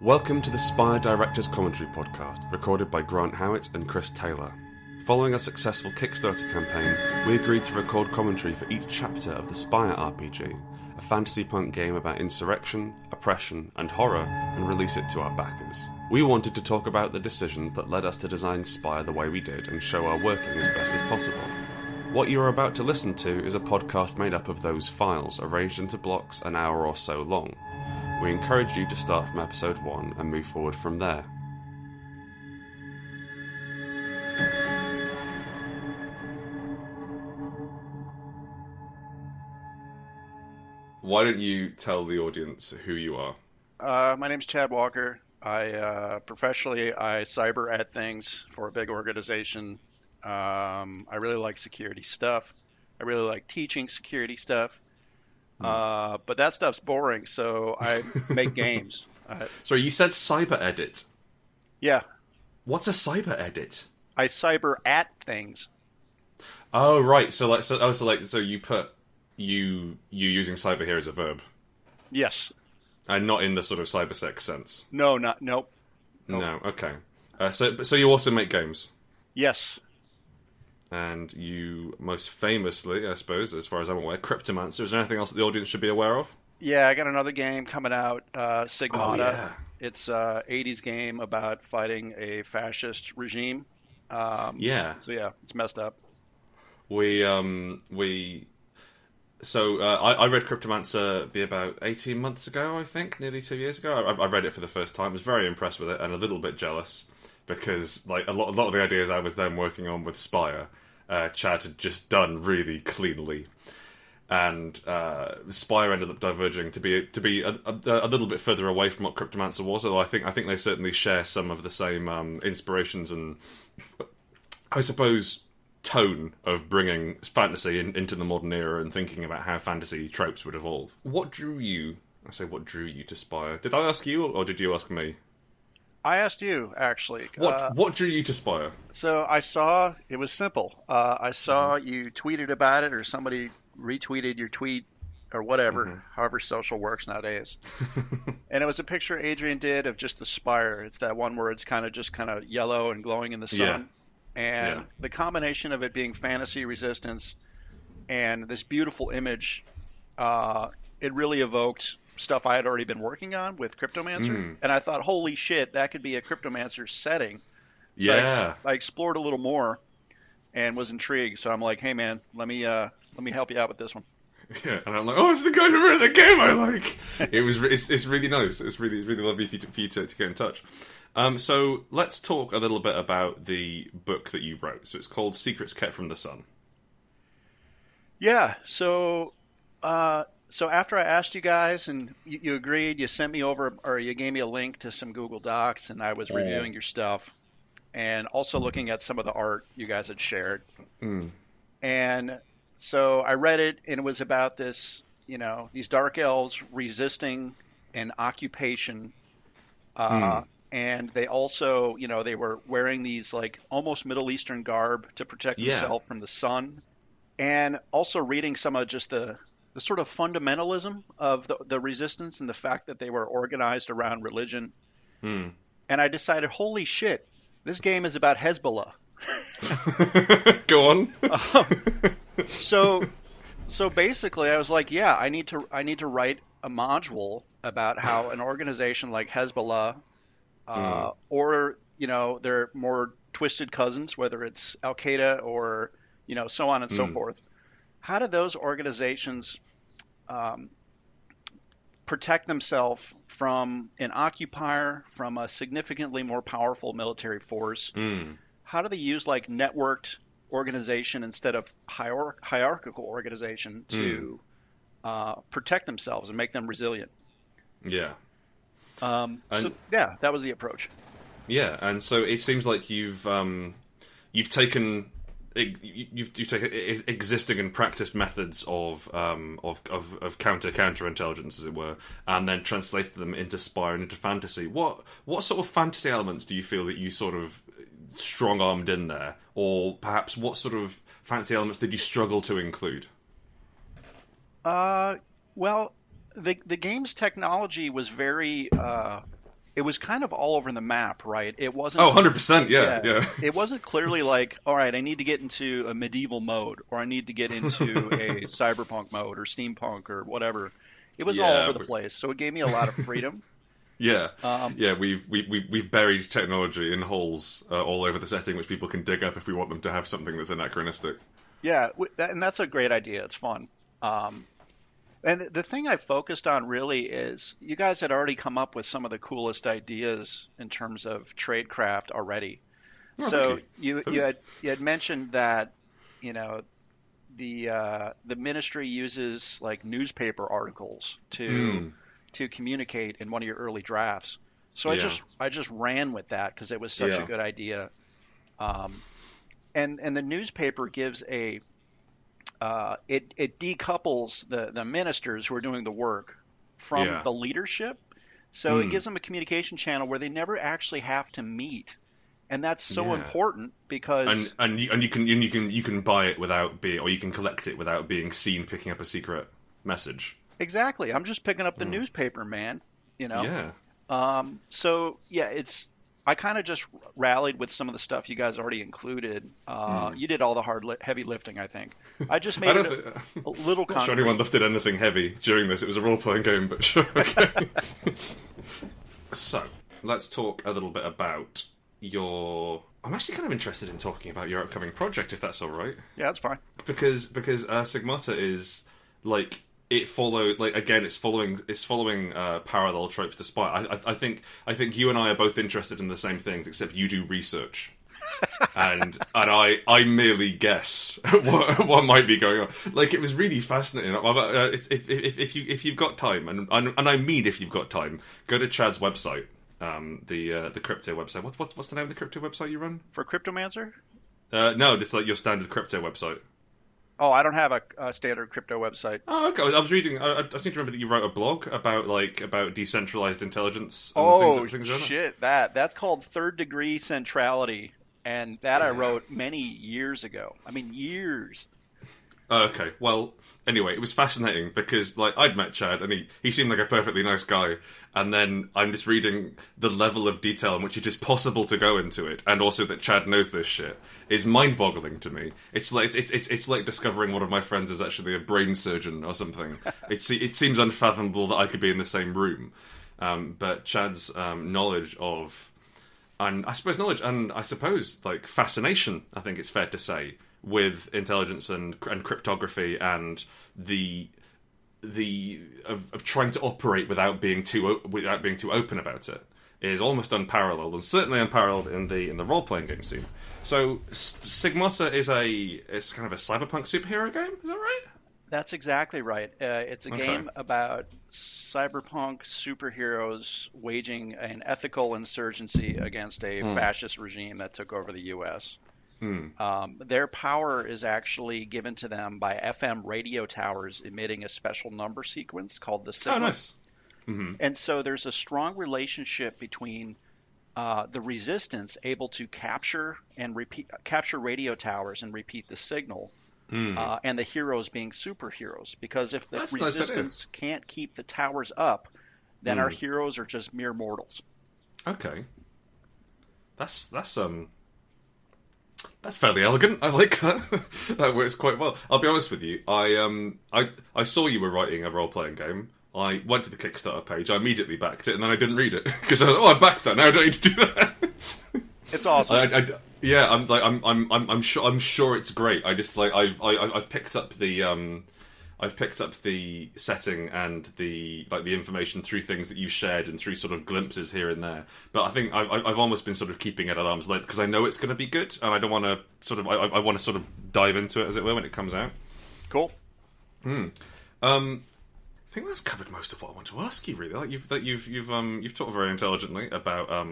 Welcome to the Spire Directors Commentary Podcast, recorded by Grant Howitt and Chris Taylor. Following a successful Kickstarter campaign, we agreed to record commentary for each chapter of the Spire RPG, a fantasy punk game about insurrection, oppression, and horror, and release it to our backers. We wanted to talk about the decisions that led us to design Spire the way we did and show our working as best as possible. What you are about to listen to is a podcast made up of those files, arranged into blocks an hour or so long. We encourage you to start from episode 1 and move forward from there. Why don't you tell the audience who you are? My name's Chad Walker. Professionally, I cyber at things for a big organization. I really like security stuff. I really like teaching security stuff. But that stuff's boring, so I make games. Sorry, you said cyber edit. Yeah. What's a cyber edit? I cyber at things. Oh, right. So you put you using cyber here as a verb. Yes. And not in the sort of cybersex sense. Nope. No. Okay. So you also make games. Yes. And you most famously, I suppose, as far as I'm aware, Cryptomancer. Is there anything else that the audience should be aware of? Yeah, I got another game coming out, Sigmata. Oh, yeah. It's a 80s game about fighting a fascist regime. So yeah, it's messed up. I read Cryptomancer be about 18 months ago, I think, nearly 2 years ago. I read it for the first time. I was very impressed with it and a little bit jealous because like a lot of the ideas I was then working on with Spire, Chad had just done really cleanly. And Spire ended up diverging to be a little bit further away from what Cryptomancer was, although I think they certainly share some of the same inspirations and, I suppose, tone of bringing fantasy into the modern era and thinking about how fantasy tropes would evolve. What drew you to Spire? Did I ask you, or did you ask me? I asked you, actually. What drew you to Spire? So I saw, it was simple. I saw you tweeted about it, or somebody retweeted your tweet, or whatever, however social works nowadays. And it was a picture Adrian did of just the spire. It's that one where it's kind of yellow and glowing in the sun. Yeah. And the combination of it being fantasy resistance and this beautiful image, it really evoked stuff I had already been working on with Cryptomancer. And I thought, holy shit, that could be a Cryptomancer setting. So I explored a little more and was intrigued. So I'm like, hey man, let me help you out with this one. Yeah, and I'm like, oh, it's the kind of the game I like. It's really nice. It's really lovely for you to get in touch. So let's talk a little bit about the book that you wrote. So it's called Secrets Kept from the Sun. Yeah. So after I asked you guys and you agreed, you sent me over, or you gave me a link to some Google Docs, and I was reviewing your stuff and also looking at some of the art you guys had shared. And so I read it, and it was about this, these dark elves resisting an occupation. And they also, they were wearing these like almost Middle Eastern garb to protect themselves from the sun. And also reading some of just the sort of fundamentalism of the resistance and the fact that they were organized around religion. And I decided, holy shit, this game is about Hezbollah. Go on. So basically, I was like, yeah, I need to write a module about how an organization like Hezbollah, or their more twisted cousins, whether it's Al Qaeda or so on and so forth. How do those organizations protect themselves from an occupier, from a significantly more powerful military force? How do they use like networked organization instead of hierarchical organization to protect themselves and make them resilient? Yeah. That was the approach. Yeah, and so it seems like you've taken existing and practiced methods of counterintelligence, as it were, and then translated them into Spire and into fantasy. What sort of fantasy elements do you feel that you sort of strong-armed in there, or perhaps what sort of fantasy elements did you struggle to include? Well, the game's technology was very it was kind of all over the map, right? It wasn't. Oh, 100%. Yeah. It wasn't clearly like, all right, I need to get into a medieval mode, or I need to get into a cyberpunk mode, or steampunk, or whatever. It was all over the place, so it gave me a lot of freedom. Yeah, we've buried technology in holes all over the setting, which people can dig up if we want them to have something that's anachronistic. Yeah, and that's a great idea. It's fun. And the thing I focused on really is you guys had already come up with some of the coolest ideas in terms of tradecraft already. Oh, so you had mentioned that, you know, the ministry uses like newspaper articles to communicate in one of your early drafts. So I just ran with that because it was such a good idea. And the newspaper gives it decouples the ministers who are doing the work from the leadership. So it gives them a communication channel where they never actually have to meet. And that's so important because and you can buy it without being, or you can collect it without being seen picking up a secret message. Exactly. I'm just picking up the newspaper, man. You know. Yeah. So it's. I kind of just rallied with some of the stuff you guys already included. You did all the heavy lifting, I think. I just made it a little concrete. I'm not sure anyone lifted anything heavy during this. It was a role-playing game, but sure. Okay. So, let's talk a little bit about your... I'm actually kind of interested in talking about your upcoming project, if that's all right. Yeah, that's fine. Because Sigmata is, like... It followed, like, again, it's following parallel tropes to Spy. I think you and I are both interested in the same things, except you do research, and I merely guess what might be going on. Like, it was really fascinating. If you've got time, and I mean if you've got time, go to Chad's website, the crypto website. What's the name of the crypto website you run? For Cryptomancer? No, just like your standard crypto website. Oh, I don't have a standard crypto website. Oh, okay. I was reading. I seem to remember that you wrote a blog about decentralized intelligence. And things shit! That's called Third Degree Centrality, and that I wrote many years ago. I mean, years. Okay. Well, anyway, it was fascinating because, like, I'd met Chad and he seemed like a perfectly nice guy, and then I'm just reading the level of detail in which it is possible to go into it, and also that Chad knows this shit is mind-boggling to me. It's like it's like discovering one of my friends is actually a brain surgeon or something. It seems unfathomable that I could be in the same room, but Chad's knowledge of, and I suppose like fascination, I think it's fair to say, with intelligence and cryptography and of trying to operate without being too open about it is almost unparalleled, and certainly unparalleled in the role playing game scene. So Sigmata is kind of a cyberpunk superhero game. Is that right? That's exactly right. It's a game about cyberpunk superheroes waging an ethical insurgency against a fascist regime that took over the U.S. Their power is actually given to them by FM radio towers emitting a special number sequence called the signal. Oh, nice. Mm-hmm. And so there's a strong relationship between the resistance able to capture radio towers and repeat the signal, and the heroes being superheroes. Because if the resistance can't keep the towers up, then our heroes are just mere mortals. Okay, that's fairly elegant. I like that. That works quite well. I'll be honest with you. I saw you were writing a role playing game. I went to the Kickstarter page. I immediately backed it, and then I didn't read it because I was I backed that. Now I don't need to do that. It's awesome. I'm sure it's great. I just I've picked up the setting and the information through things that you shared and through sort of glimpses here and there. But I think I've almost been sort of keeping it at arm's length because I know it's going to be good, and I don't want to sort of I want to sort of dive into it, as it were, when it comes out. Cool. I think that's covered most of what I want to ask you. Really, like you've talked very intelligently about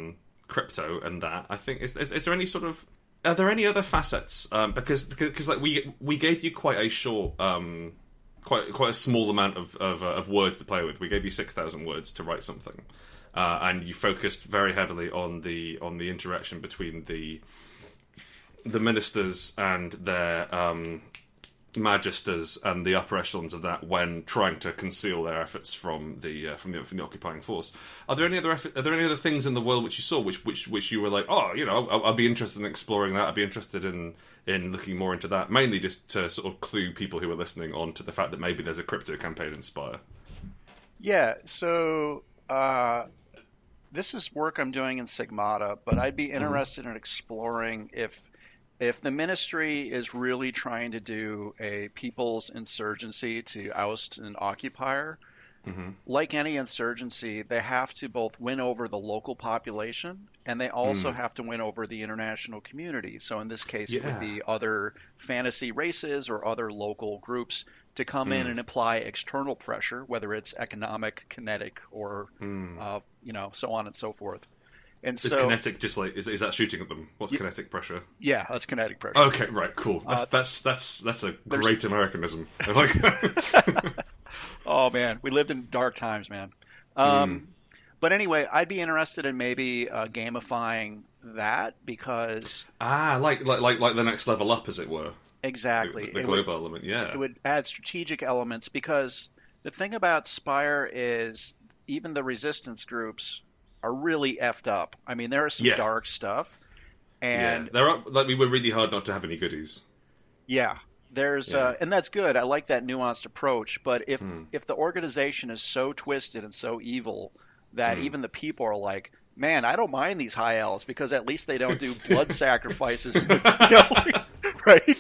crypto and that. I think is there any sort of, are there any other facets? Because like we gave you quite a short. Quite a small amount of words to play with. We gave you 6,000 words to write something, and you focused very heavily on the interaction between the ministers and their magisters and the upper echelons of that when trying to conceal their efforts from the occupying force. Are there any other things in the world which you saw which you were like, oh, I'll be interested in exploring that. I'd be interested in looking more into that. Mainly just to sort of clue people who are listening on to the fact that maybe there's a crypto campaign in Spire. Yeah. So this is work I'm doing in Sigmata, but I'd be interested in exploring if the ministry is really trying to do a people's insurgency to oust an occupier. Like any insurgency, they have to both win over the local population and they also have to win over the international community. So in this case, it would be other fantasy races or other local groups to come in and apply external pressure, whether it's economic, kinetic, or so on and so forth. And is kinetic just like is that shooting at them? What's kinetic pressure? Yeah, that's kinetic pressure. Okay, right, cool. That's a great Americanism. I like that. Oh man, we lived in dark times, man. But anyway, I'd be interested in maybe gamifying that because like the next level up, as it were. Exactly, the global element. Yeah, it would add strategic elements because the thing about Spire is even the resistance groups are really effed up. I mean, there is some dark stuff, and we were really hard not to have any goodies. Yeah. And that's good. I like that nuanced approach. But if the organization is so twisted and so evil that even the people are like, man, I don't mind these high elves because at least they don't do blood sacrifices, right?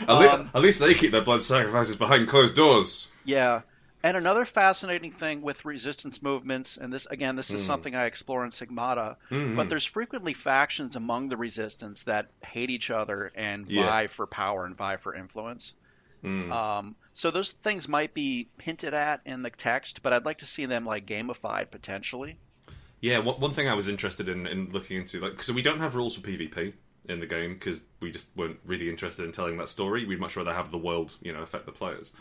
At least they keep their blood sacrifices behind closed doors. Yeah. And another fascinating thing with resistance movements, and this is something I explore in Sigmata, but there's frequently factions among the resistance that hate each other and vie for power and vie for influence. So those things might be hinted at in the text, but I'd like to see them like gamified potentially. Yeah, one thing I was interested in looking into, so we don't have rules for PvP in the game because we just weren't really interested in telling that story. We'd much rather have the world, affect the players.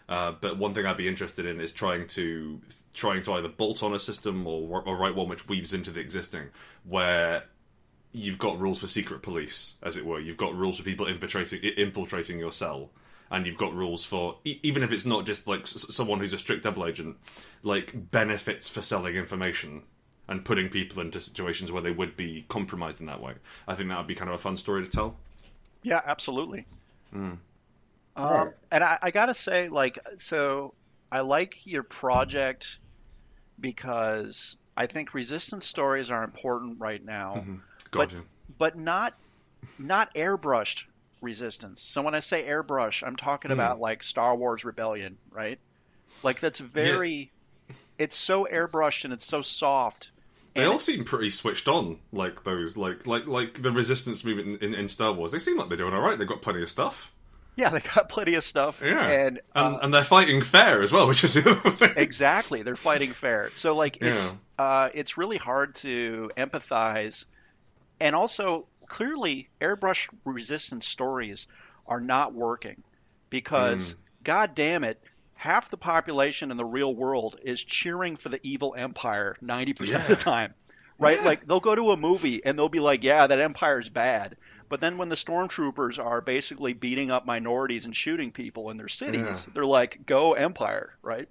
But one thing I'd be interested in is trying to either bolt on a system or write one which weaves into the existing, where you've got rules for secret police, as it were. You've got rules for people infiltrating your cell, and you've got rules for even if it's not just like someone who's a strict double agent, like benefits for selling information and putting people into situations where they would be compromised in that way. I think that would be kind of a fun story to tell. Yeah, absolutely. And I gotta say, so I like your project because I think resistance stories are important right now, but not airbrushed resistance. So when I say airbrush, I'm talking about like Star Wars Rebellion, right? Like that's it's so airbrushed and it's so soft. They all seem pretty switched on, like those, like the resistance movement in Star Wars. They seem like they're doing all right. They've got plenty of stuff. Yeah, they got plenty of stuff. Yeah, and they're fighting fair as well, which is the other thing. Exactly, they're fighting fair. So it's really hard to empathize, and also clearly airbrush resistance stories are not working because God damn it, half the population in the real world is cheering for the evil empire 90% of the time. Right? Yeah. Like they'll go to a movie and they'll be like, yeah, that empire's bad. But then when the stormtroopers are basically beating up minorities and shooting people in their cities, they're like, go Empire, right?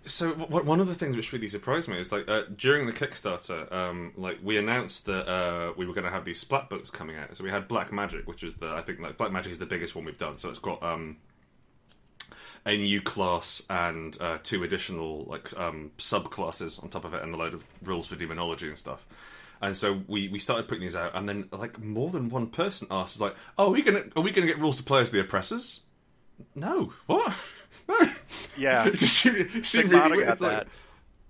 So one of the things which really surprised me is during the Kickstarter, we announced that we were going to have these splat books coming out. So we had Black Magic, which is Black Magic is the biggest one we've done. So it's got a new class and 2 additional subclasses on top of it, and a load of rules for demonology and stuff. And so we started putting these out, and then more than one person asked, "Oh, are we gonna get rules to play as the oppressors?" No, what? No. Yeah, it just seemed really weird. That.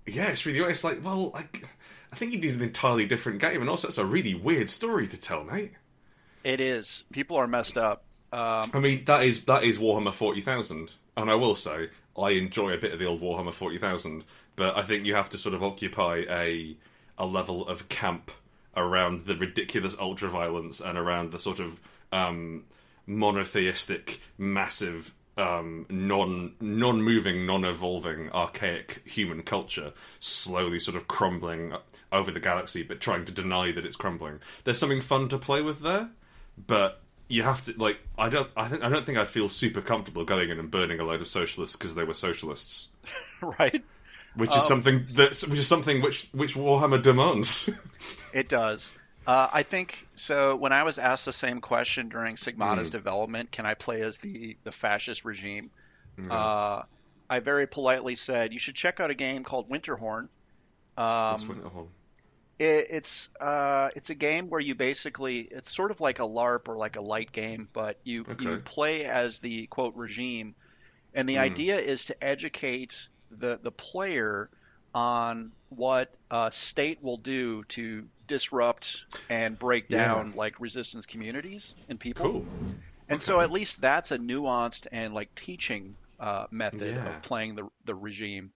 Yeah, it's really weird. It's like, well, I think you need an entirely different game, and also it's a really weird story to tell, mate. It is. People are messed up. I mean, that is Warhammer 40,000, and I will say I enjoy a bit of the old Warhammer 40,000, but I think you have to sort of occupy a level of camp around the ridiculous ultra-violence and around the sort of monotheistic, massive, non-moving, non-evolving, archaic human culture slowly sort of crumbling over the galaxy, but trying to deny that it's crumbling. There's something fun to play with there, but you have to like. I don't think I'd feel super comfortable going in and burning a load of socialists because they were socialists. Right. Which is something which Warhammer demands. It does. I think so. When I was asked the same question during Sigmata's development, can I play as the fascist regime? I very politely said you should check out a game called Winterhorn. What's Winterhorn? It's a game where you basically, it's sort of like a LARP or like a light game, but you play as the quote regime, and the idea is to educate the player on what a state will do to disrupt and break down like resistance communities and people. Cool. And so at least that's a nuanced and like teaching method of playing the regime.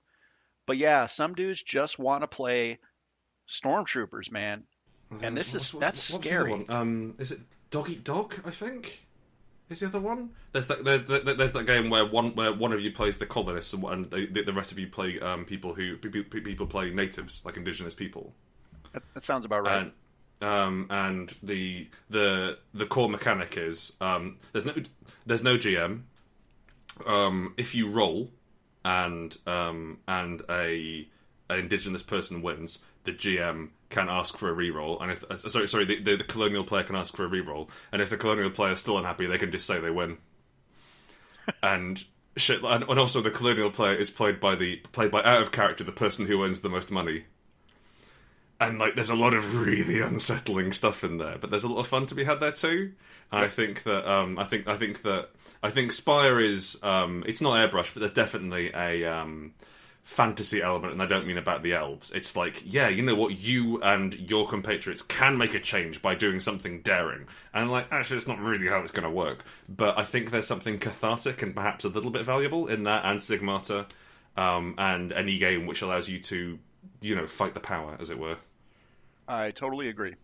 But yeah, some dudes just want to play stormtroopers, man. And that's scary. What's the other one? Is it Dog Eat Dog? I think is the other one. There's that game where one of you plays the colonists and the rest of you play people play natives, like indigenous people. That sounds about right. And the core mechanic is there's no GM. If you roll and an indigenous person wins, the GM can ask for a reroll, and if the colonial player can ask for a reroll, and if the colonial player is still unhappy, they can just say they win. And shit, and also the colonial player is played by out of character the person who earns the most money. And like, there's a lot of really unsettling stuff in there, but there's a lot of fun to be had there too. And I think that I think Spire is it's not airbrush, but there's definitely a fantasy element, and I don't mean about the elves. It's like, yeah, you know what, you and your compatriots can make a change by doing something daring. And like, actually, it's not really how it's going to work. But I think there's something cathartic and perhaps a little bit valuable in that, and Sigmata, and any game which allows you to, fight the power, as it were. I totally agree.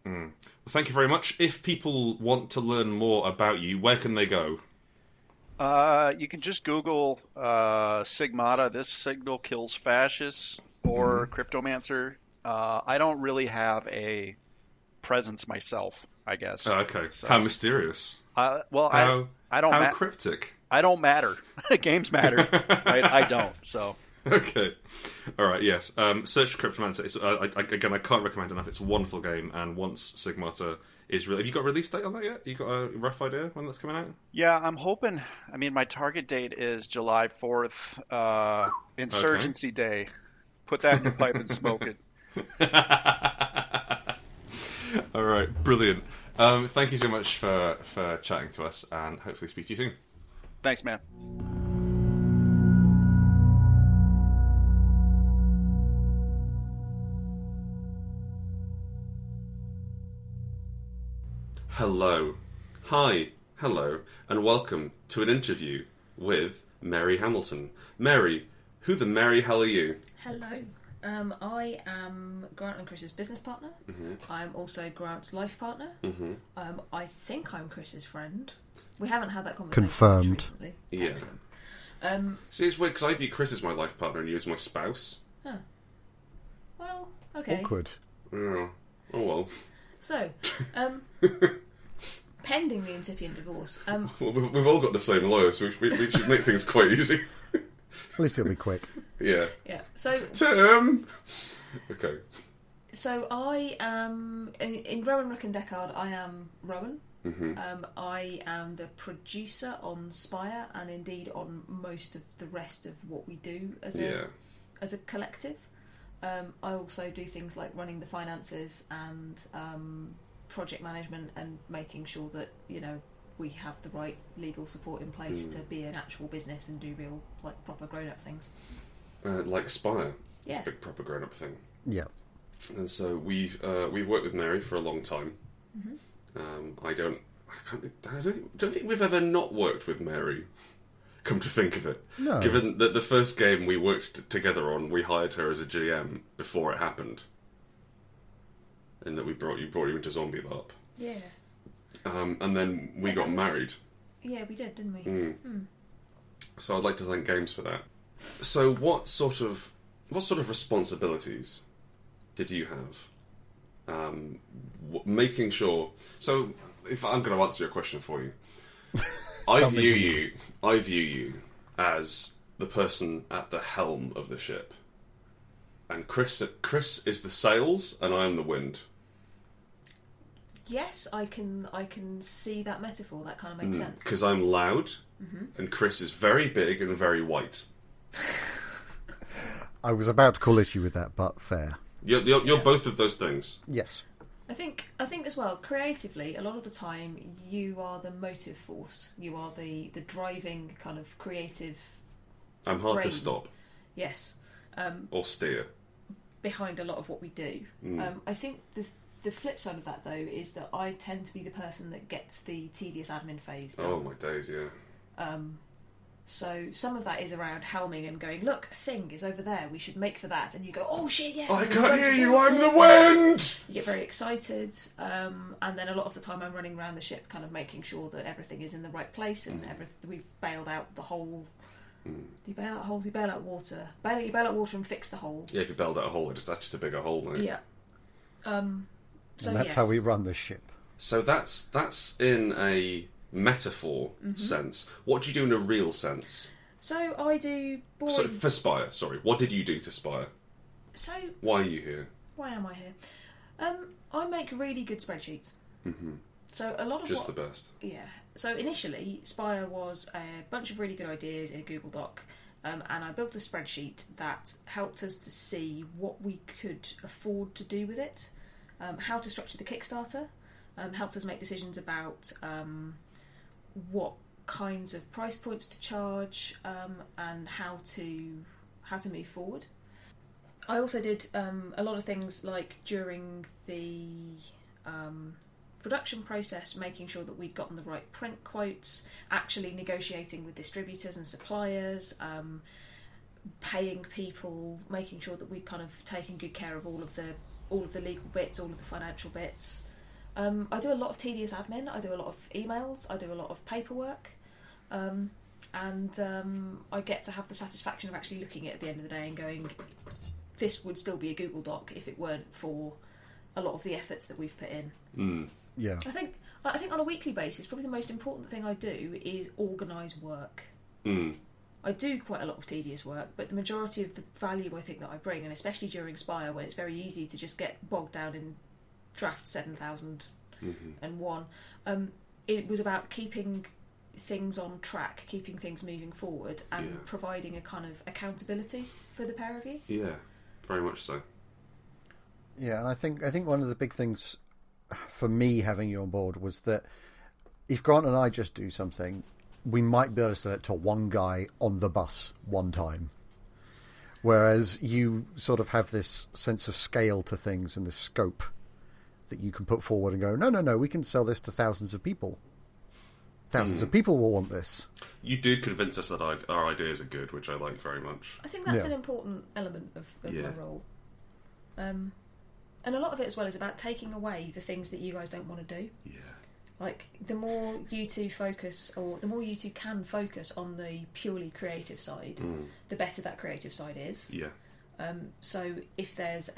Well, thank you very much. If people want to learn more about you, where can they go? You can just Google Sigmata, This Signal Kills Fascists, or Cryptomancer. I don't really have a presence myself, I guess. Oh, okay. So, how mysterious. I don't. How cryptic. I don't matter. Games matter. Right? I don't. So. Okay. All right. Yes. Search Cryptomancer. It's, again, I can't recommend enough. It's a wonderful game, and once Sigmata is have you got a release date on that yet? You got a rough idea when that's coming out? Yeah, I'm hoping. I mean, my target date is July 4th, Insurgency Day. Put that in your pipe and smoke it. All right, brilliant. Thank you so much for chatting to us, and hopefully speak to you soon. Thanks, man. Hello. Hi. Hello. And welcome to an interview with Mary Hamilton. Mary, who the Mary hell are you? Hello. I am Grant and Chris's business partner. Mm-hmm. I'm also Grant's life partner. Mm-hmm. I think I'm Chris's friend. We haven't had that conversation confirmed recently. Yeah. Excellent. See, it's weird because I view Chris as my life partner and you as my spouse. Huh. Well, okay. Awkward. Oh well. So, pending the incipient divorce. Well, we've all got the same lawyer, so we should make things quite easy. At least it'll be quick. Yeah. Yeah. So. Okay. So I am in Rowan, Rook and Decard. I am Rowan. Mm-hmm. I am the producer on Spire, and indeed on most of the rest of what we do as a collective. I also do things like running the finances and project management and making sure that we have the right legal support in place to be an actual business and do real proper grown-up things. Like Spire, yeah. It's a big proper grown-up thing. Yeah. And so we've worked with Mary for a long time. Mm-hmm. I don't think we've ever not worked with Mary. Come to think of it, no. Given that the first game we worked together on, we hired her as a GM before it happened, and that we brought you into Zombie LARP. Yeah. And then we got married. Yeah, we did, didn't we? So I'd like to thank Games for that. So what sort of responsibilities did you have? Making sure. So if I'm going to answer your question for you, I view you as the person at the helm of the ship, and Chris is the sails, and I am the wind. Yes, I can see that metaphor. That kind of makes sense. Because I'm loud, and Chris is very big and very white. I was about to call issue with that, but fair. You're both of those things. Yes. I think as well, creatively, a lot of the time you are the motive force. You are the driving kind of creative. I'm hard brain. to stop. Yes. Or steer. Behind a lot of what we do. I think the flip side of that, though, is that I tend to be the person that gets the tedious admin phase done. Oh, my days, yeah. So some of that is around helming and going, look, a thing is over there, we should make for that. And you go, oh shit, yes. I can't hear you, I'm the wind! You get very excited. And then a lot of the time I'm running around the ship kind of making sure that everything is in the right place and we've bailed out the hole. Do you bail out holes? You bail out water. You bail out water and fix the hole. Yeah, if you bailed out a hole, that's just a bigger hole, mate. Yeah. So and that's how we run this ship. So that's in a metaphor sense. What do you do in a real sense? So I do boring... So for Spire, sorry. What did you do to Spire? So... Why are you here? Why am I here? I make really good spreadsheets. So a lot of Just the best. Yeah. So initially, Spire was a bunch of really good ideas in a Google Doc. And I built a spreadsheet that helped us to see what we could afford to do with it, how to structure the Kickstarter, helped us make decisions about what kinds of price points to charge, and how to move forward. I also did a lot of things like during the production process, making sure that we'd gotten the right print quotes, actually negotiating with distributors and suppliers, paying people, making sure that we'd kind of taken good care of all of the legal bits, all of the financial bits. I do a lot of tedious admin. I do a lot of emails. I do a lot of paperwork, and I get to have the satisfaction of actually looking at the end of the day and going, this would still be a Google Doc if it weren't for a lot of the efforts that we've put in. Yeah. I think on a weekly basis, probably the most important thing I do is organise work. I do quite a lot of tedious work, but the majority of the value I think that I bring, and especially during Spire, when it's very easy to just get bogged down in draft 7001, it was about keeping things on track, keeping things moving forward, and providing a kind of accountability for the pair of you. Yeah, very much so. Yeah, and I think one of the big things for me having you on board was that if Grant and I just do something, we might be able to sell it to one guy on the bus one time. Whereas you sort of have this sense of scale to things and this scope that you can put forward and go, no, we can sell this to thousands of people. Thousands of people will want this. You do convince us that our ideas are good, which I like very much. I think that's an important element of my role. And a lot of it as well is about taking away the things that you guys don't want to do. Yeah. Like, the more you two focus, or the more you two can focus on the purely creative side, the better that creative side is. Yeah. So if there's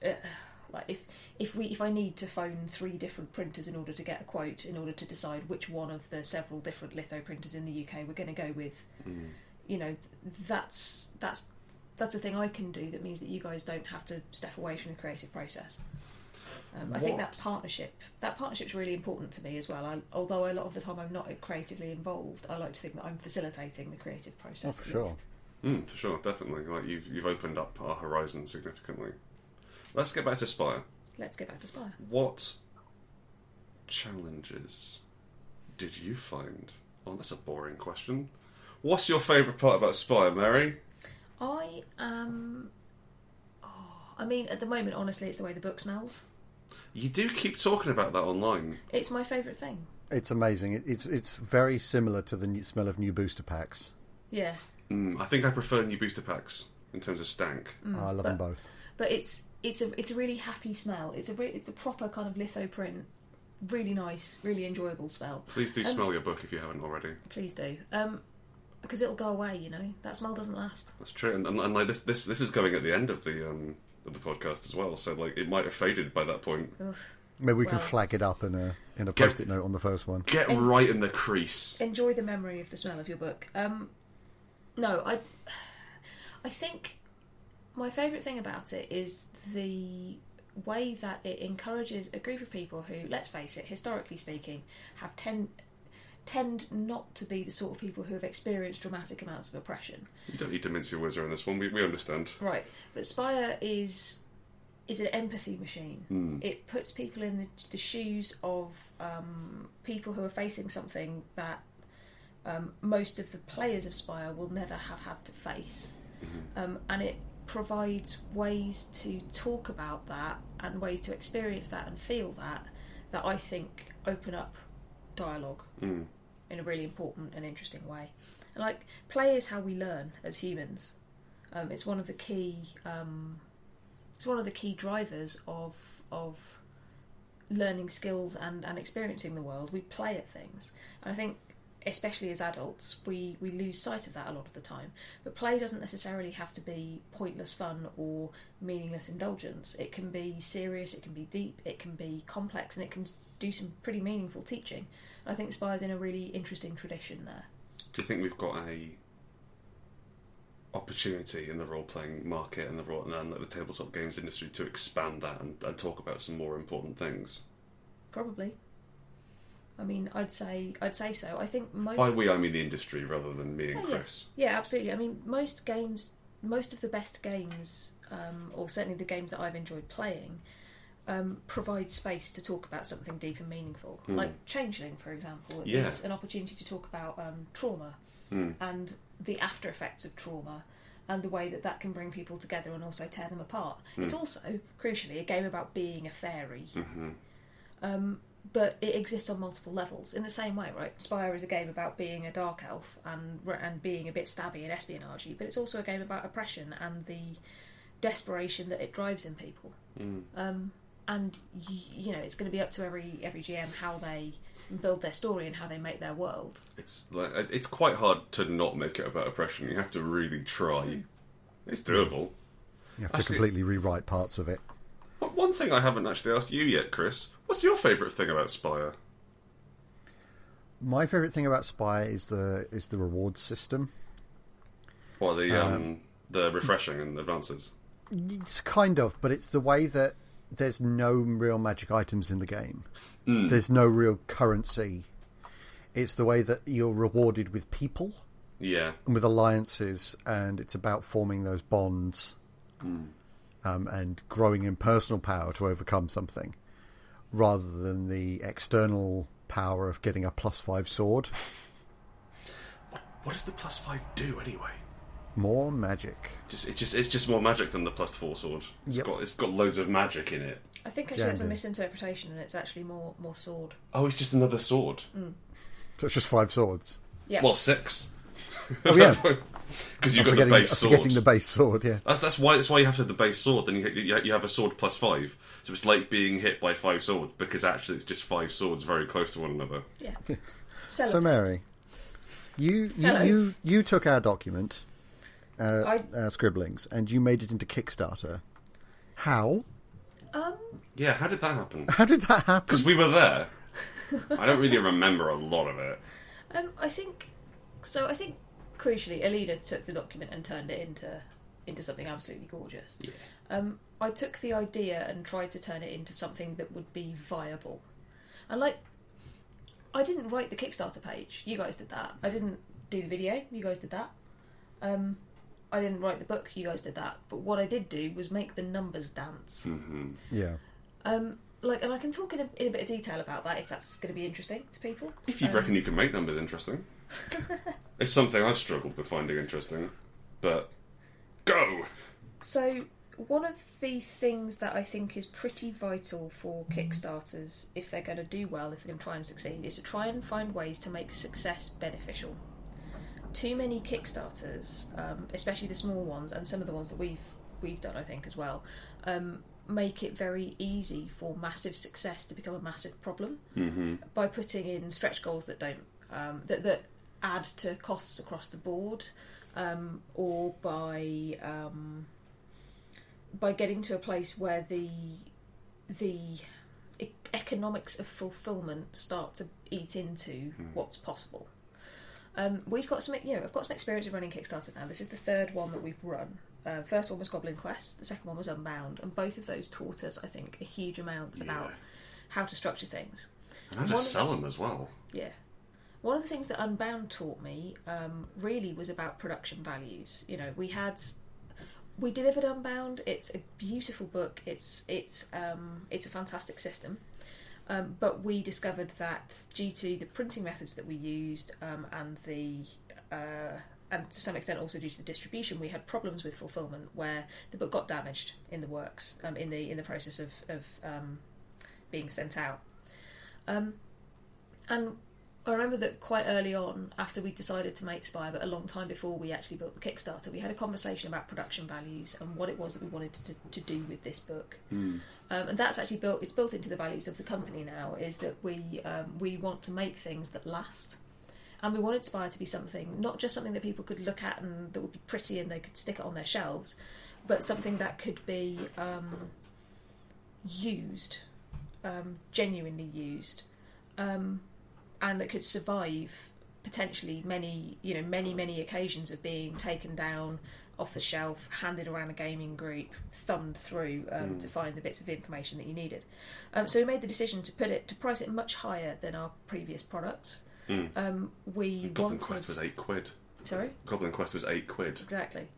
if I need to phone 3 different printers in order to get a quote, in order to decide which one of the several different litho printers in the UK we're going to go with, that's a thing I can do that means that you guys don't have to step away from the creative process. I think that partnership's really important to me as well. Although a lot of the time I'm not creatively involved, I like to think that I'm facilitating the creative process. Oh, for sure. For sure, definitely. Like you've opened up our horizon significantly. Let's get back to Spire. What challenges did you find? Oh, that's a boring question. What's your favourite part about Spire, Mary? I mean, at the moment, honestly, it's the way the book smells. You do keep talking about that online. It's my favourite thing. It's amazing. It's very similar to the smell of new booster packs. Yeah. I think I prefer new booster packs in terms of stank. I love them both. But it's a really happy smell. It's a proper kind of litho print. Really nice, really enjoyable smell. Please do smell your book if you haven't already. Please do. Because it'll go away, you know. That smell doesn't last. That's true, and like this is going at the end of the podcast as well. So like it might have faded by that point. Oof. Maybe we can flag it up in a post-it note on the first one. Get right in the crease. Enjoy the memory of the smell of your book. No, I think my favourite thing about it is the way that it encourages a group of people who, let's face it, historically speaking, have tend not to be the sort of people who have experienced dramatic amounts of oppression. You don't need to mince your words around this one. We understand. Right, but Spire is an empathy machine. It puts people in the shoes of people who are facing something that most of the players of Spire will never have had to face. And it provides ways to talk about that and ways to experience that and feel that I think open up dialogue in a really important and interesting way. And like, play is how we learn as humans. It's one of the key drivers of learning skills and experiencing the world. We play at things, and I think especially as adults we lose sight of that a lot of the time. But play doesn't necessarily have to be pointless fun or meaningless indulgence. It can be serious, it can be deep, it can be complex, and it can do some pretty meaningful teaching. I think Spire's in a really interesting tradition there. Do you think we've got a opportunity in the role-playing market and the tabletop games industry to expand that and talk about some more important things? Probably. I mean, I'd say so. I think most... By we, I mean the industry rather than me and Chris. Yeah, absolutely. I mean, most of the best games, or certainly the games that I've enjoyed playing, provide space to talk about something deep and meaningful. Like Changeling, for example, is an opportunity to talk about trauma and the after effects of trauma and the way that can bring people together and also tear them apart. It's also, crucially, a game about being a fairy. But it exists on multiple levels in the same way, right? Spire is a game about being a dark elf and being a bit stabby and espionage-y, but it's also a game about oppression and the desperation that it drives in people. And you know, it's going to be up to every GM how they build their story and how they make their world. It's quite hard to not make it about oppression. You have to really try. It's doable. You have to completely rewrite parts of it. One thing I haven't actually asked you yet, Chris. What's your favourite thing about Spire? My favourite thing about Spire is the rewards system. What, the refreshing and advances? It's kind of, but it's the way that there's no real magic items in the game. There's no real currency. It's the way that you're rewarded with people. Yeah. And with alliances, and it's about forming those bonds and growing in personal power to overcome something, rather than the external power of getting a +5 sword. What does the +5 do anyway? More magic. It's just more magic than the +4 sword. It's got loads of magic in it. I think actually it's a misinterpretation, and it's actually more sword. Oh, it's just another sword. So it's just 5 swords. Yeah. Well, 6. Oh yeah. Because you've got the base sword. Forgetting the base sword, yeah. That's why you have to have the base sword. Then you have a sword +5. So it's like being hit by 5 swords, because actually it's just 5 swords very close to one another. Yeah. So Mary, you took our document, our scribblings, and you made it into Kickstarter. How? Yeah, how did that happen? How did that happen? Because we were there. I don't really remember a lot of it. I think crucially, Alida took the document and turned it into something absolutely gorgeous. Yeah. I took the idea and tried to turn it into something that would be viable. And I didn't write the Kickstarter page. You guys did that. I didn't do the video. You guys did that. I didn't write the book. You guys did that. But what I did do was make the numbers dance. Mm-hmm. Yeah. And I can talk in a bit of detail about that if that's going to be interesting to people. If you reckon you can make numbers interesting. It's something I've struggled with finding interesting. But go! So one of the things that I think is pretty vital for Kickstarters, if they're going to do well, if they're going to try and succeed, is to try and find ways to make success beneficial. Too many Kickstarters, especially the small ones, and some of the ones that we've done, I think, as well, make it very easy for massive success to become a massive problem by putting in stretch goals that don't that add to costs across the board, or by getting to a place where economics of fulfillment start to eat into what's possible. We've got some, I've got some experience of running Kickstarter now. This is the third one that we've run. First one was Goblin Quest, the second one was Unbound, and both of those taught us, I think, a huge amount about how to structure things. And how to sell them as well. Yeah. One of the things that Unbound taught me really was about production values. We delivered Unbound. It's a beautiful book. It's a fantastic system. But we discovered that due to the printing methods that we used and to some extent also due to the distribution, we had problems with fulfillment where the book got damaged in the works in the process of being sent out. And I remember that quite early on, after we decided to make Spire, but a long time before we actually built the Kickstarter, we had a conversation about production values and what it was that we wanted to do with this book. And that's actually built into the values of the company now, is that we want to make things that last. And we wanted Spire to be something, not just something that people could look at and that would be pretty and they could stick it on their shelves, but something that could be used, genuinely used, and that could survive potentially many occasions of being taken down off the shelf, handed around a gaming group, thumbed through to find the bits of information that you needed. So we made the decision to price it much higher than our previous products. Goblin Quest was £8. Sorry? Goblin Quest was £8. Exactly.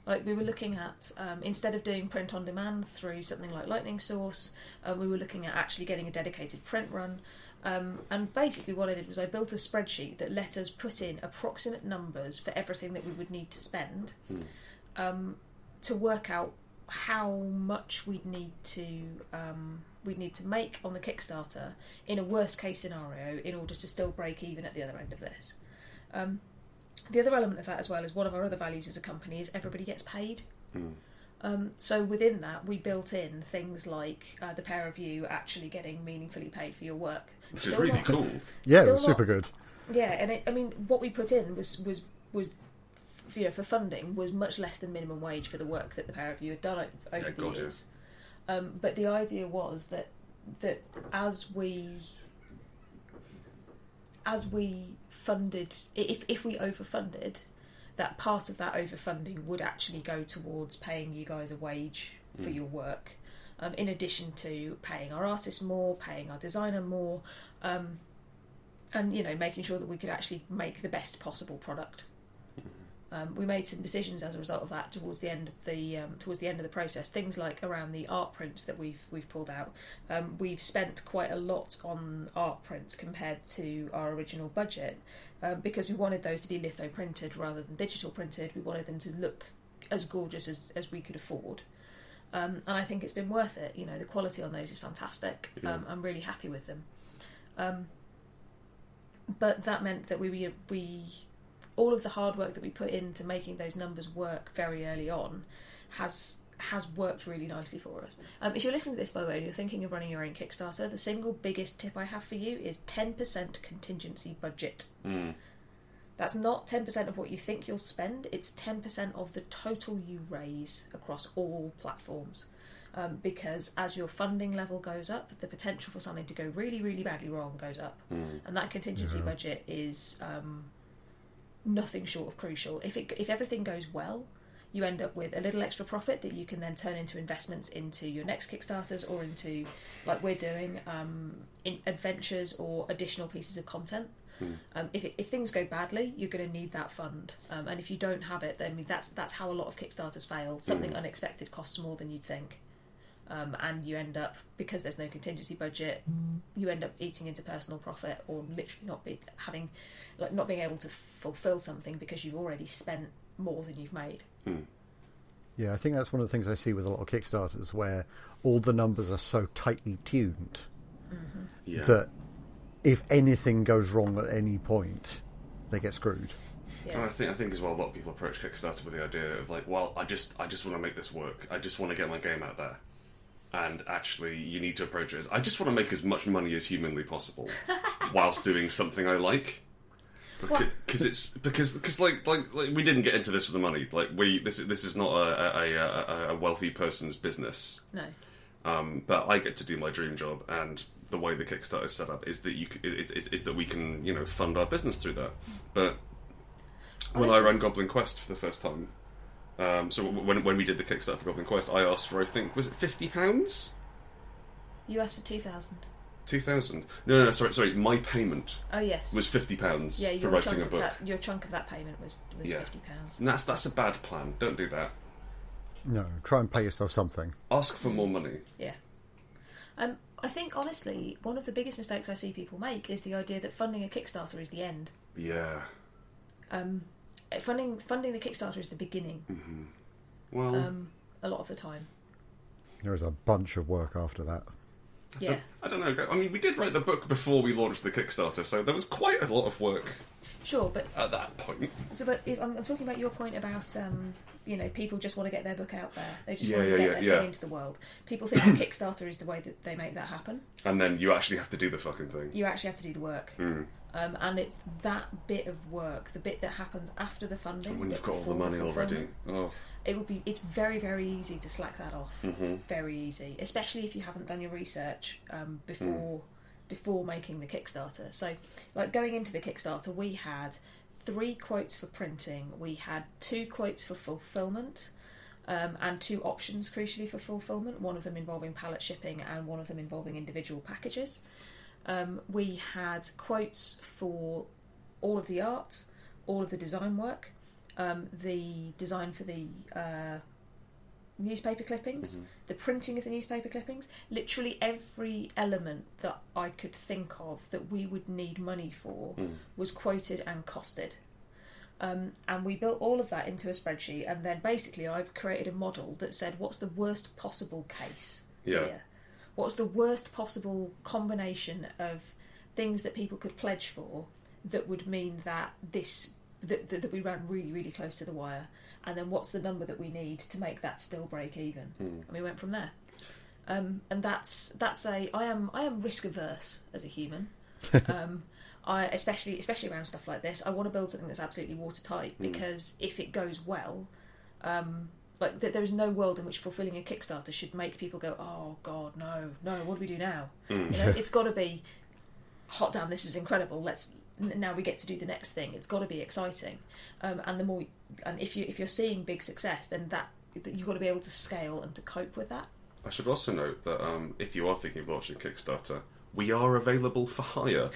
Like we were looking at, instead of doing print on demand through something like Lightning Source, we were looking at actually getting a dedicated print run. And basically what I did was I built a spreadsheet that let us put in approximate numbers for everything that we would need to spend to work out how much we'd need to make on the Kickstarter in a worst case scenario in order to still break even at the other end of this. The other element of that as well is one of our other values as a company is everybody gets paid. So within that we built in things like the pair of you actually getting meaningfully paid for your work. Which is really cool. Yeah, it was super good. Yeah, and what we put in was for funding was much less than minimum wage for the work that the pair of you had done over the years. But the idea was that as we funded, if we overfunded, that part of that overfunding would actually go towards paying you guys a wage for your work, in addition to paying our artists more, paying our designer more, and making sure that we could actually make the best possible product. We made some decisions as a result of that towards the end of the process. Things like around the art prints that we've pulled out. We've spent quite a lot on art prints compared to our original budget, because we wanted those to be litho printed rather than digital printed. We wanted them to look as gorgeous as we could afford, and I think it's been worth it. The quality on those is fantastic. I'm really happy with them, but that meant that we all of the hard work that we put into making those numbers work very early on has worked really nicely for us. If you're listening to this, by the way, and you're thinking of running your own Kickstarter, the single biggest tip I have for you is 10% contingency budget. That's not 10% of what you think you'll spend, it's 10% of the total you raise across all platforms. Because as your funding level goes up, the potential for something to go really, really badly wrong goes up. And that contingency budget is nothing short of crucial. If everything goes well, you end up with a little extra profit that you can then turn into investments into your next Kickstarters or into, like we're doing, in adventures or additional pieces of content. If things go badly, you're going to need that fund, and if you don't have it, then that's how a lot of Kickstarters fail. Something unexpected costs more than you'd think, and you end up, because there's no contingency budget, you end up eating into personal profit or literally not being able to fulfill something because you've already spent more than you've made. Yeah, I think that's one of the things I see with a lot of Kickstarters, where all the numbers are so tightly tuned that if anything goes wrong at any point, they get screwed. And I think as well, a lot of people approach Kickstarter with the idea of like, well, I just want to make this work. I just want to get my game out there. And actually, you need to approach it as, I just want to make as much money as humanly possible whilst doing something I like. Because like we didn't get into this for the money. Like this is not a wealthy person's business. No. But I get to do my dream job, and the way the Kickstarter is set up is that is that we can fund our business through that. But when I ran Goblin Quest for the first time, so when we did the Kickstarter for Goblin Quest, I asked for, I think, was it £50? You asked for 2,000. 2,000? No, sorry. My payment. Oh yes. Was £50 yeah, for writing a book. Your chunk of that payment was £50. And that's a bad plan. Don't do that. No, try and pay yourself something. Ask for more money. Yeah. I think, honestly, one of the biggest mistakes I see people make is the idea that funding a Kickstarter is the end. Yeah. Funding the Kickstarter is the beginning. Mm-hmm. Well, a lot of the time. There is a bunch of work after that. Yeah. I don't know. I mean, we did write the book before we launched the Kickstarter, so there was quite a lot of work. Sure, but at that point. But I'm talking about your point about people just want to get their book out there. They just want to get their thing into the world. People think that Kickstarter is the way that they make that happen. And then you actually have to do the fucking thing. You actually have to do the work. And it's that bit of work, the bit that happens after the funding. And when you've got all the money already. Oh. It's very, very easy to slack that off. Mm-hmm. Very easy. Especially if you haven't done your research before making the Kickstarter. So, like, going into the Kickstarter, we had 3 quotes for printing, we had 2 quotes for fulfillment, and 2 options, crucially, for fulfillment, one of them involving pallet shipping and one of them involving individual packages. We had quotes for all of the art, all of the design work, the design for the newspaper clippings, the printing of the newspaper clippings, literally every element that I could think of that we would need money for was quoted and costed. And we built all of that into a spreadsheet, and then basically I created a model that said, what's the worst possible case here? What's the worst possible combination of things that people could pledge for that would mean that that we ran really, really close to the wire, and then what's the number that we need to make that still break even? And we went from there. And I am risk averse as a human. I especially around stuff like this. I want to build something that's absolutely watertight, because if it goes well, there is no world in which fulfilling a Kickstarter should make people go, oh god, no, what do we do now? It's got to be, hot damn, this is incredible, now we get to do the next thing. It's got to be exciting, and if you're seeing big success, then that you've got to be able to scale and to cope with that. I should also note that if you are thinking of launching Kickstarter, we are available for hire.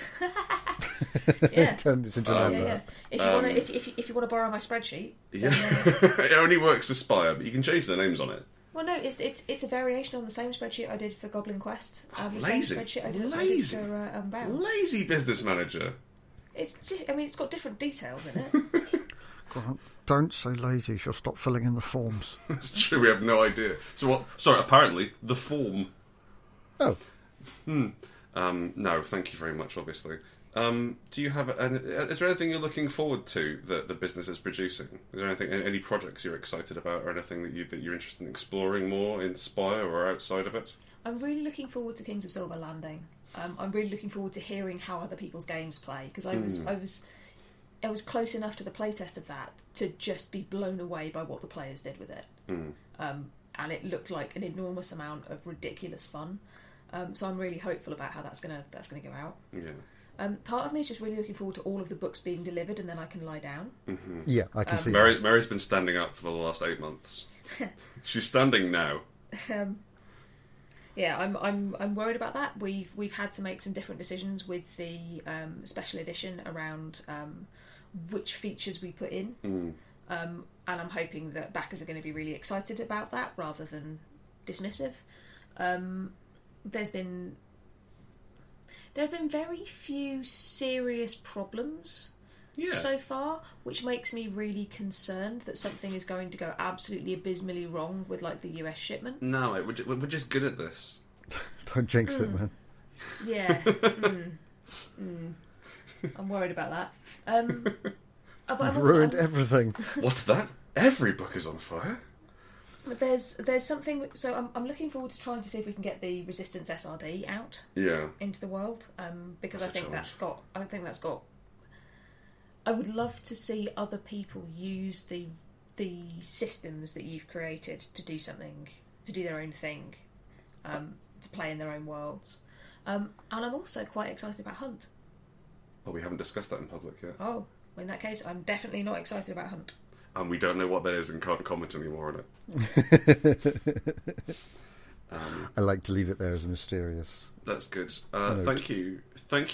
Yeah. Turn this into an advert. If you want to borrow my spreadsheet, then, it only works for Spire, but you can change the names on it. Well, no, it's a variation on the same spreadsheet I did for Goblin Quest. The Lazy, same spreadsheet I did for Unbound. Lazy business manager. It's got different details in it. God, don't say lazy. She'll stop filling in the forms. That's true. We have no idea. So what? Sorry. Apparently, the form. Oh. No, thank you very much. Obviously. Do you have? Is there anything you're looking forward to that the business is producing? Is there any projects you're excited about, or anything that you're interested in exploring more in Spire or outside of it? I'm really looking forward to Kings of Silver Landing. I'm really looking forward to hearing how other people's games play, because I was close enough to the playtest of that to just be blown away by what the players did with it. And it looked like an enormous amount of ridiculous fun. So I'm really hopeful about how that's gonna go out. Yeah. Part of me is just really looking forward to all of the books being delivered, and then I can lie down. Yeah, I can see that. Mary's been standing up for the last 8 months. She's standing now. Yeah, I'm worried about that. We've had to make some different decisions with the special edition around which features we put in, and I'm hoping that backers are going to be really excited about that rather than dismissive. There have been very few serious problems so far, which makes me really concerned that something is going to go absolutely abysmally wrong with the US shipment. No, we're just good at this. Don't jinx it, man. Yeah. I'm worried about that. I've ruined everything. What's that? Every book is on fire. But there's something. So I'm looking forward to trying to see if we can get the Resistance SRD out into the world, because I think that's got. I would love to see other people use the systems that you've created to do something, to do their own thing, to play in their own worlds. And I'm also quite excited about Hunt. Oh, we haven't discussed that in public yet. Oh, in that case, I'm definitely not excited about Hunt. And we don't know what that is and can't comment anymore on it. I like to leave it there as mysterious. That's good. Thank you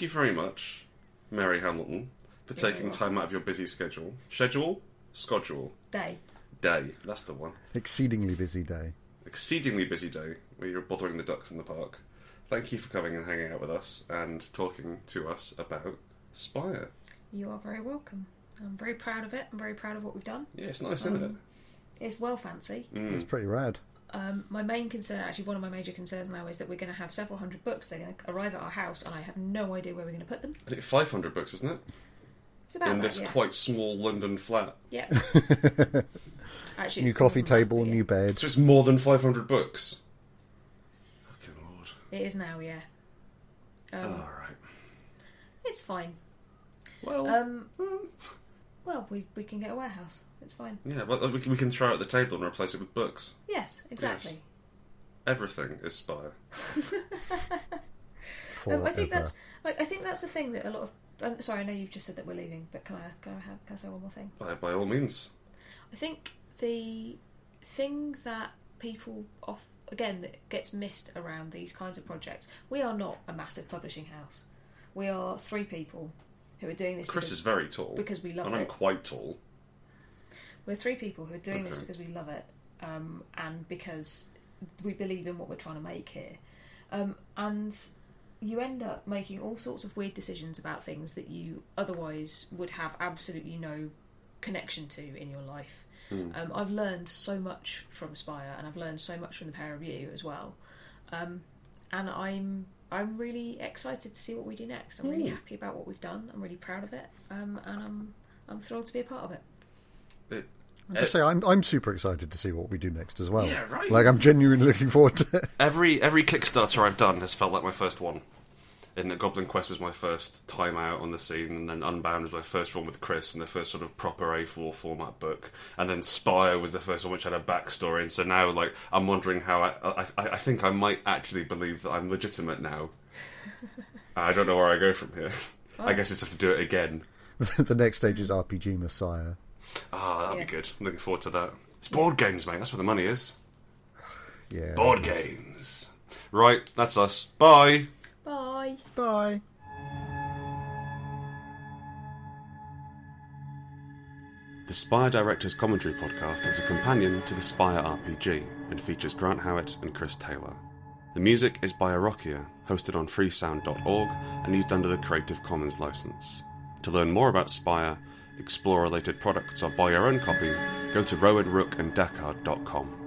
very much, Mary Hamilton, for taking time out of your busy schedule. Schedule? Day. That's the one. Exceedingly busy day. Exceedingly busy day where you're bothering the ducks in the park. Thank you for coming and hanging out with us and talking to us about Spire. You are very welcome. I'm very proud of it. I'm very proud of what we've done. Yeah, it's nice, isn't it? It's well fancy. It's pretty rad. My main concern, actually one of my major concerns now, is that we're going to have several hundred books. They're going to arrive at our house and I have no idea where we're going to put them. I think 500 books, isn't it? It's about in that, this quite small London flat. Yeah. Actually, new coffee table, new bed. So it's more than 500 books. Fucking Lord. It is now, yeah. Alright. It's fine. Well, well, we can get a warehouse. It's fine. Yeah, well, we can throw out the table and replace it with books. Yes, exactly. Yes. Everything is Spire. I think that's the thing that a lot of. Sorry, I know you've just said that we're leaving, but can I say one more thing? By all means. I think the thing that people that gets missed around these kinds of projects, we are not a massive publishing house. We are 3 people who are doing this. Chris is very tall because we love it. And I'm quite tall. We're 3 people who are doing this because we love it, and because we believe in what we're trying to make here. And you end up making all sorts of weird decisions about things that you otherwise would have absolutely no connection to in your life. I've learned so much from Spire, and I've learned so much from the pair of you as well. And I'm really excited to see what we do next. I'm really happy about what we've done. I'm really proud of it, and I'm thrilled to be a part of it. I'm super excited to see what we do next as well. Yeah, right. Like, I'm genuinely looking forward to it. Every Kickstarter I've done has felt like my first one. And Goblin Quest was my first time out on the scene, and then Unbound was my first one with Chris, and the first sort of proper A4 format book. And then Spire was the first one which had a backstory, and so now, like, I'm wondering how I think I might actually believe that I'm legitimate now. I don't know where I go from here. Oh. I guess I just have to do it again. The next stage is RPG Messiah. That'll be good. I'm looking forward to that. It's board games, mate. That's where the money is. Yeah. Board games. Right, that's us. Bye. Bye. Bye. The Spire Director's Commentary Podcast is a companion to the Spire RPG and features Grant Howitt and Chris Taylor. The music is by Arokia, hosted on freesound.org and used under the Creative Commons license. To learn more about Spire, explore related products or buy your own copy, go to rowan, rook and decard.com.